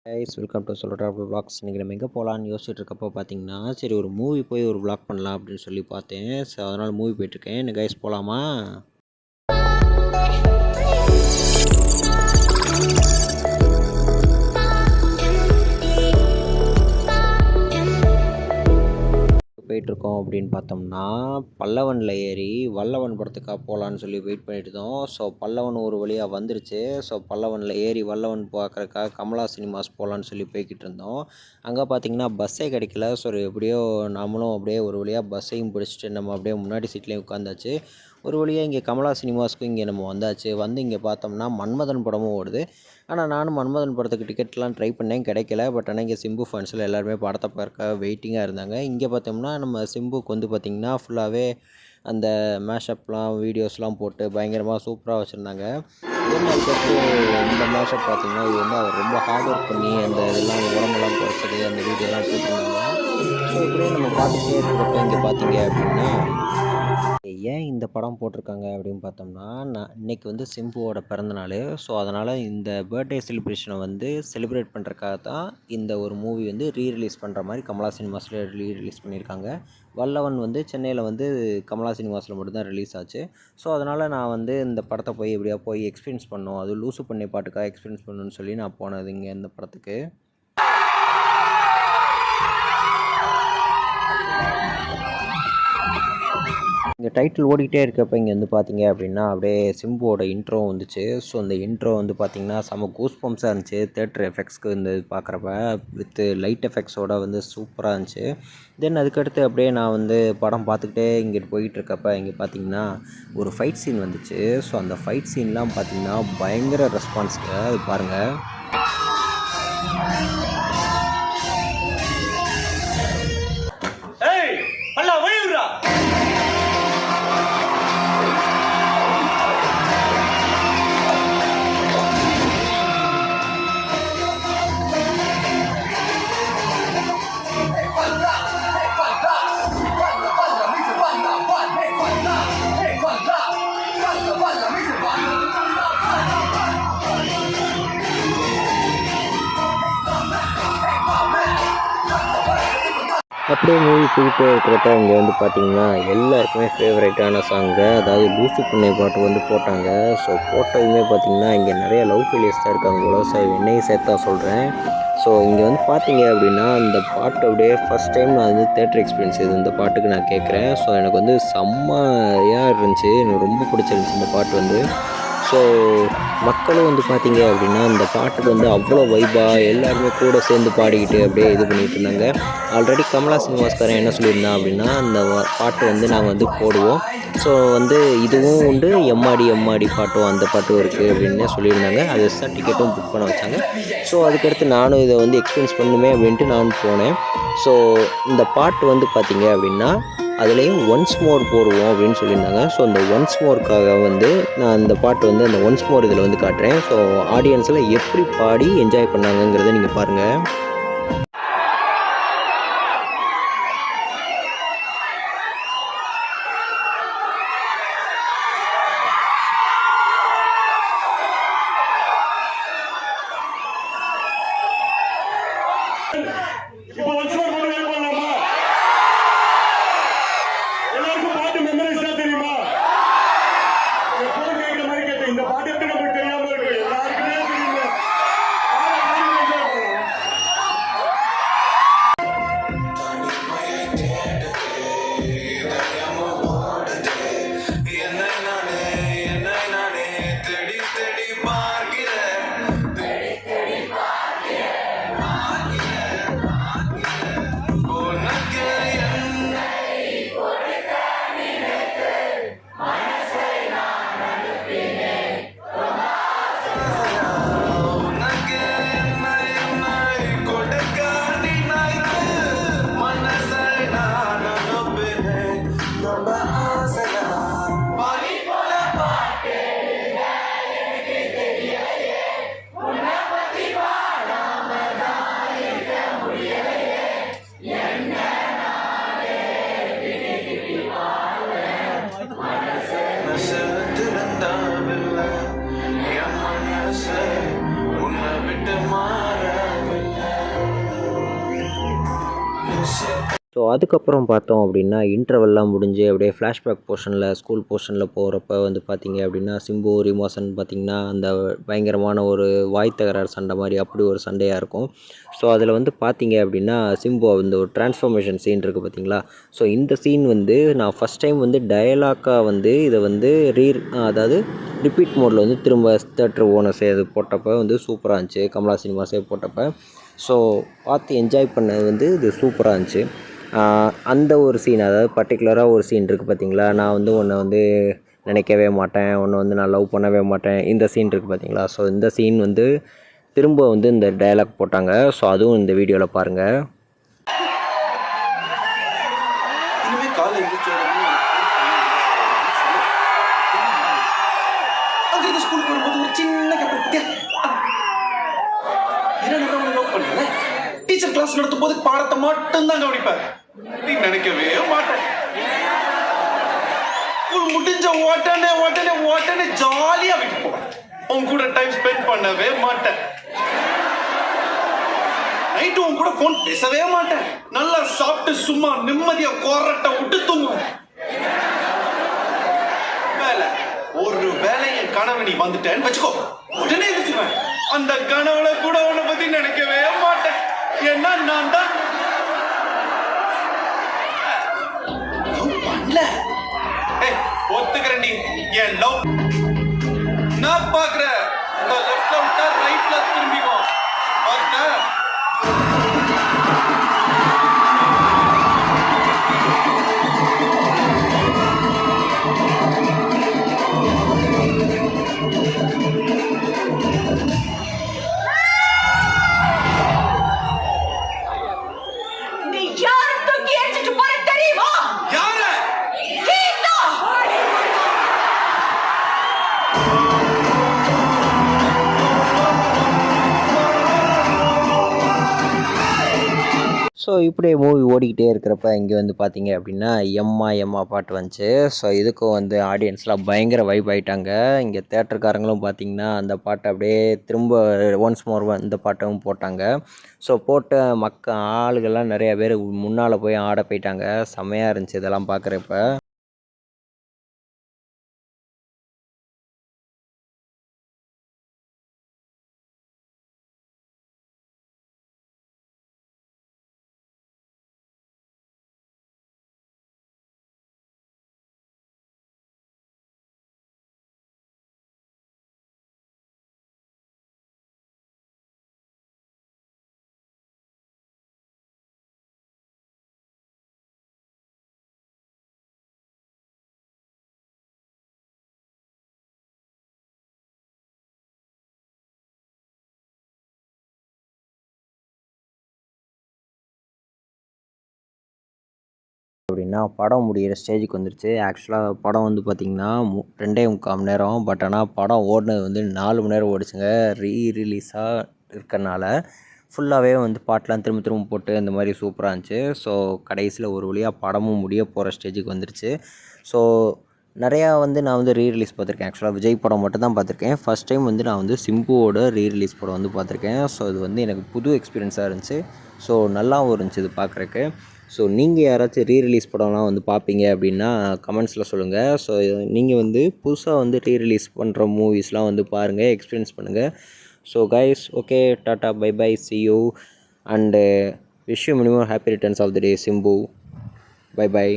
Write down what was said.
Guys welcome to சொல்ற vlogs. இன்றைக்கி நம்ம எங்கே போகலான்னு யோசிச்சுட்டு இருக்கப்போ பார்த்தீங்கன்னா, சரி ஒரு மூவி போய் ஒரு vlog பண்ணலாம் அப்படின்னு சொல்லி பார்த்தேன். ஸோ அதனால் மூவி போயிட்டுருக்கேன். என்ன கைஸ் போகலாமா? போயிட்டுருக்கோம் அப்படின்னு பார்த்தோம்னா, பல்லவனில் ஏறி வல்லவன் படத்துக்காக போகலான்னு சொல்லி வெயிட் பண்ணிட்டு இருந்தோம். ஸோ பல்லவன் ஒரு வழியாக வந்துருச்சு. ஸோ பல்லவனில் ஏறி வல்லவன் பார்க்குறக்காக கமலா சினிமாஸ் போகலான்னு சொல்லி போய்கிட்டு இருந்தோம். அங்கே பார்த்தீங்கன்னா பஸ்ஸே கிடைக்கல. ஸோ எப்படியோ நம்மளும் அப்படியே ஒரு வழியாக பஸ்ஸையும் பிடிச்சிட்டு நம்ம அப்படியே முன்னாடி சீட்லேயும் உட்காந்தாச்சு. ஒரு வழியாக இங்கே கமலா சினிமாஸ்க்கும் இங்கே நம்ம வந்தாச்சு. வந்து இங்கே பார்த்தோம்னா மன்மதன் படமும் ஓடுது. ஆனால் நானும் மன்மதன் படத்துக்கு டிக்கெட்லாம் ட்ரை பண்ணேன், கிடைக்கல. பட் ஆனால் இங்கே சிம்பு ஃபேன்ஸில் எல்லாருமே படத்தை பார்க்க வெயிட்டிங்காக இருந்தாங்க. இங்கே பார்த்தோம்னா நம்ம சிம்புக்கு வந்து பார்த்திங்கன்னா ஃபுல்லாகவே அந்த மேஷப்லாம் வீடியோஸ்லாம் போட்டு பயங்கரமாக சூப்பராக வச்சுருந்தாங்க. அதுக்கடுத்து இந்த மேஷப் பார்த்திங்கன்னா இது வந்து அவர் ரொம்ப ஹார்ட் ஒர்க் பண்ணி அந்த இதெல்லாம் உடம்பெல்லாம் குறைச்சது அந்த வீடியோலாம் போட்டிருந்தாங்க. ஸோ இப்படியே நம்ம பார்த்துட்டே இருக்கிறப்ப இங்கே பார்த்தீங்க அப்படின்னா ஏன் இந்த படம் போட்டிருக்காங்க அப்படின்னு பார்த்தோம்னா, இன்னைக்கு வந்து சிம்புவோட பிறந்தநாள். ஸோ அதனால் இந்த பர்த்டே செலிப்ரேஷனை வந்து செலிப்ரேட் பண்ணுறக்காக தான் இந்த ஒரு மூவி வந்து ரீரிலீஸ் பண்ணுற மாதிரி கமலா சினிமாஸில் ரீரிலீஸ் பண்ணியிருக்காங்க. வல்லவன் வந்து சென்னையில் வந்து கமலா சினிமாஸில் மட்டும்தான் ரிலீஸ் ஆச்சு. ஸோ அதனால் நான் வந்து இந்த படத்தை போய் எப்படியா போய் எக்ஸ்பீரியன்ஸ் பண்ணணும், அது லூசு பண்ணை பாட்டுக்காக எக்ஸ்பீரியன்ஸ் பண்ணணும்னு சொல்லி நான் போனது இங்கே இந்த படத்துக்கு. இங்கே டைட்டில் ஓடிக்கிட்டே இருக்கப்போ இங்கே வந்து பார்த்தீங்க அப்படின்னா அப்படியே சிம்புவோட இன்ட்ரோ வந்துச்சு. ஸோ அந்த இன்ட்ரோ வந்து பார்த்திங்கன்னா செம கூஸ் பம்ப்ஸாக இருந்துச்சு. தேட்டர் எஃபெக்ட்ஸ்க்கு வந்து பார்க்குறப்ப வித் லைட் எஃபெக்ட்ஸோட வந்து சூப்பராக இருந்துச்சு. தென் அதுக்கடுத்து அப்படியே நான் வந்து படம் பார்த்துக்கிட்டே இங்கிட்டு போயிட்டுருக்கப்ப இங்கே பார்த்திங்கன்னா ஒரு ஃபைட் சீன் வந்துச்சு. ஸோ அந்த ஃபைட் சீன்லாம் பார்த்திங்கன்னா பயங்கர ரெஸ்பான்ஸுங்க. அது பாருங்கள். அப்படியே மூவி போயிட்டே இருக்கிறப்ப இங்கே வந்து பார்த்திங்கன்னா எல்லாருக்குமே ஃபேவரட்டான சாங்கு, அதாவது லூசு பண்ணை பாட்டு வந்து போட்டாங்க. ஸோ போட்டதுமே பார்த்திங்கன்னா இங்கே நிறைய லவ் ஃபெயிலியர்ஸ் தான் இருக்காங்க போல. ஸோ என்னையும் சேர்த்தா சொல்கிறேன். ஸோ இங்கே வந்து பார்த்தீங்க அப்படின்னா இந்த பாட்டு அப்படியே ஃபஸ்ட் டைம் நான் வந்து தேட்டர் எக்ஸ்பீரியன்ஸ் இது இந்த பாட்டுக்கு நான் கேட்குறேன். ஸோ எனக்கு வந்து செம்மையாக இருந்துச்சு. எனக்கு ரொம்ப பிடிச்சிருந்துச்சி இந்த பாட்டு வந்து. ஸோ மக்களும் வந்து பார்த்திங்க அப்படின்னா இந்த பாட்டுக்கு வந்து அவ்வளோ வைப்பாக எல்லாருமே கூட சேர்ந்து பாடிக்கிட்டு அப்படியே இது பண்ணிகிட்டு இருந்தாங்க. ஆல்ரெடி கமலா சினிமாஸ்காரன் என்ன சொல்லியிருந்தான் அப்படின்னா அந்த பாட்டு வந்து நாங்கள் வந்து போடுவோம். ஸோ வந்து இதுவும் உண்டு, எம்மாடி எம்மாடி பாட்டும் அந்த பாட்டும் இருக்குது அப்படின்னு சொல்லியிருந்தாங்க. அது தான் டிக்கெட்டும் புக் பண்ண வச்சாங்க. ஸோ அதுக்கடுத்து நானும் இதை வந்து எக்ஸ்பீரியன்ஸ் பண்ணுமே அப்படின்ட்டு நானும் போனேன். ஸோ இந்த பாட்டு வந்து பார்த்திங்க அப்படின்னா அதுலேயும் ஒன்ஸ் மோர் போடுவோம் அப்படின்னு சொல்லியிருந்தாங்க. ஸோ அந்த ஒன்ஸ் மோருக்காக வந்து நான் அந்த பாட்டு வந்து அந்த ஒன்ஸ் மோர் இதில் வந்து காட்டுறேன். ஸோ ஆடியன்ஸில் எப்படி பாடி என்ஜாய் பண்ணாங்கங்கிறத நீங்கள் பாருங்கள். அதுக்கப்புறம் பார்த்தோம் அப்படின்னா இன்டர்வெல்லாம் முடிஞ்சு அப்படியே ஃப்ளாஷ்பேக் போர்ஷனில் ஸ்கூல் போர்ஷனில் போகிறப்ப வந்து பார்த்திங்க அப்படின்னா சிம்பு ரிமோசன் பார்த்திங்கன்னா அந்த பயங்கரமான ஒரு வாய் தகராறு சண்டை மாதிரி அப்படி ஒரு சண்டையாக இருக்கும். ஸோ அதில் வந்து பார்த்திங்க அப்படின்னா சிம்பு அந்த ஒரு டிரான்ஸ்ஃபர்மேஷன் சீன் இருக்குது பார்த்திங்களா. ஸோ இந்த சீன் வந்து நான் ஃபஸ்ட் டைம் வந்து டயலாக்காக வந்து இதை வந்து அதாவது ரிப்பீட் மோடில் வந்து திரும்ப தேட்டர் ஓனர்ஸே அது போட்டப்போ வந்து சூப்பராக இருந்துச்சு. கமலா சினிமாஸே போட்டப்போ ஸோ பார்த்து என்ஜாய் பண்ணது வந்து இது சூப்பராக இருந்துச்சு. அந்த ஒரு சீன், அதாவது பர்டிகுலராக ஒரு சீன் இருக்குது பார்த்தீங்களா, நான் வந்து உன்னை வந்து நினைக்கவே மாட்டேன், உன்னை வந்து நான் லவ் பண்ணவே மாட்டேன், இந்த சீன் இருக்குது பார்த்தீங்களா. ஸோ இந்த சீன் வந்து திரும்ப வந்து இந்த டயலாக் போட்டாங்க. ஸோ அதுவும் இந்த வீடியோவில் பாருங்கள். டீச்சர் கிளாஸ் நடத்தும் போது பாடத்தை மட்டும் தான் கவனிப்பேன். நீ நினைக்கவே மாட்டேன். முடிஞ்ச உடனே ஜாலியா விட்டு போவேன். உன் கூட டைம் ஸ்பெண்ட் பண்ணவே மாட்டேன். நைட்டு உன் கூட போன் பேசவே மாட்டேன். நல்லா சாப்பிட்டு சும்மா நிம்மதியா கொரட்டை விட்டு தூங்குவேன். வேலை ஒரு வேலையை கனவு நீ வந்துட்டேன்னு வச்சுக்கோ, உடனே இருந்துச்சுவேன். அந்த கனவுல கூட உன்னை பத்தி நினைக்கவே மாட்டேன். ஏன்னா நான் தான் பண்ணல. ஒத்துக்கிறேன், நீ என் லவ் நான் பாக்குறேன். லெஃப்ட்ல விட்டா ரைட்ல திரும்பிக்கும். ஸோ இப்படியே மூவி ஓடிக்கிட்டே இருக்கிறப்ப இங்கே வந்து பார்த்திங்க அப்படின்னா எம்மா எம்மா பாட்டு வந்துச்சு. ஸோ இதுக்கும் வந்து ஆடியன்ஸ்லாம் பயங்கர வைப் ஆகிட்டாங்க. இங்கே தேட்டருக்காரங்களும் பார்த்திங்கன்னா அந்த பாட்டை அப்படியே திரும்ப ஒன்ஸ் மோர் இந்த பாட்டும் போட்டாங்க. ஸோ போட்ட ஆளுகள்லாம் நிறையா பேர் முன்னால் போய் ஆட போயிட்டாங்க. செம்மையாக இருந்துச்சு இதெல்லாம் பார்க்குறப்ப. அப்படின்னா படம் முடிகிற ஸ்டேஜுக்கு வந்துருச்சு. ஆக்சுவலாக படம் வந்து பார்த்திங்கன்னா 2.25 மணி நேரம். பட் ஆனால் படம் ஓடினது வந்து 4 மணி நேரம் ஓடிச்சுங்க. ரிலீஸாக இருக்கிறனால ஃபுல்லாகவே வந்து பாட்டெலாம் திரும்ப திரும்ப போட்டு இந்த மாதிரி சூப்பராக இருந்துச்சு. ஸோ கடைசியில் ஒரு வழியாக படமும் முடிய போகிற ஸ்டேஜுக்கு வந்துருச்சு. ஸோ நிறையா வந்து நான் வந்து ரீரிலீஸ் பார்த்துருக்கேன். ஆக்சுவலாக விஜய் படம் மட்டும் தான் பார்த்துருக்கேன். ஃபஸ்ட் டைம் வந்து நான் வந்து சிம்புவோட ரீரிலீஸ் படம் வந்து பார்த்துருக்கேன். ஸோ இது வந்து எனக்கு புது எக்ஸ்பீரியன்ஸாக இருந்துச்சு. ஸோ நல்லாவும் இருந்துச்சு இது பார்க்குறக்கு. ஸோ நீங்கள் யாராச்சும் ரீரிலீஸ் படம்லாம் வந்து பார்ப்பீங்க அப்படின்னா கமெண்ட்ஸில் சொல்லுங்கள். ஸோ நீங்கள் வந்து புதுசாக வந்து ரீரிலீஸ் பண்ணுற மூவிஸ்லாம் வந்து பாருங்கள், எக்ஸ்பீரியன்ஸ் பண்ணுங்கள். So guys, okay, tata, bye bye, see you and wish you many more happy returns of the day, Simbu. Bye bye.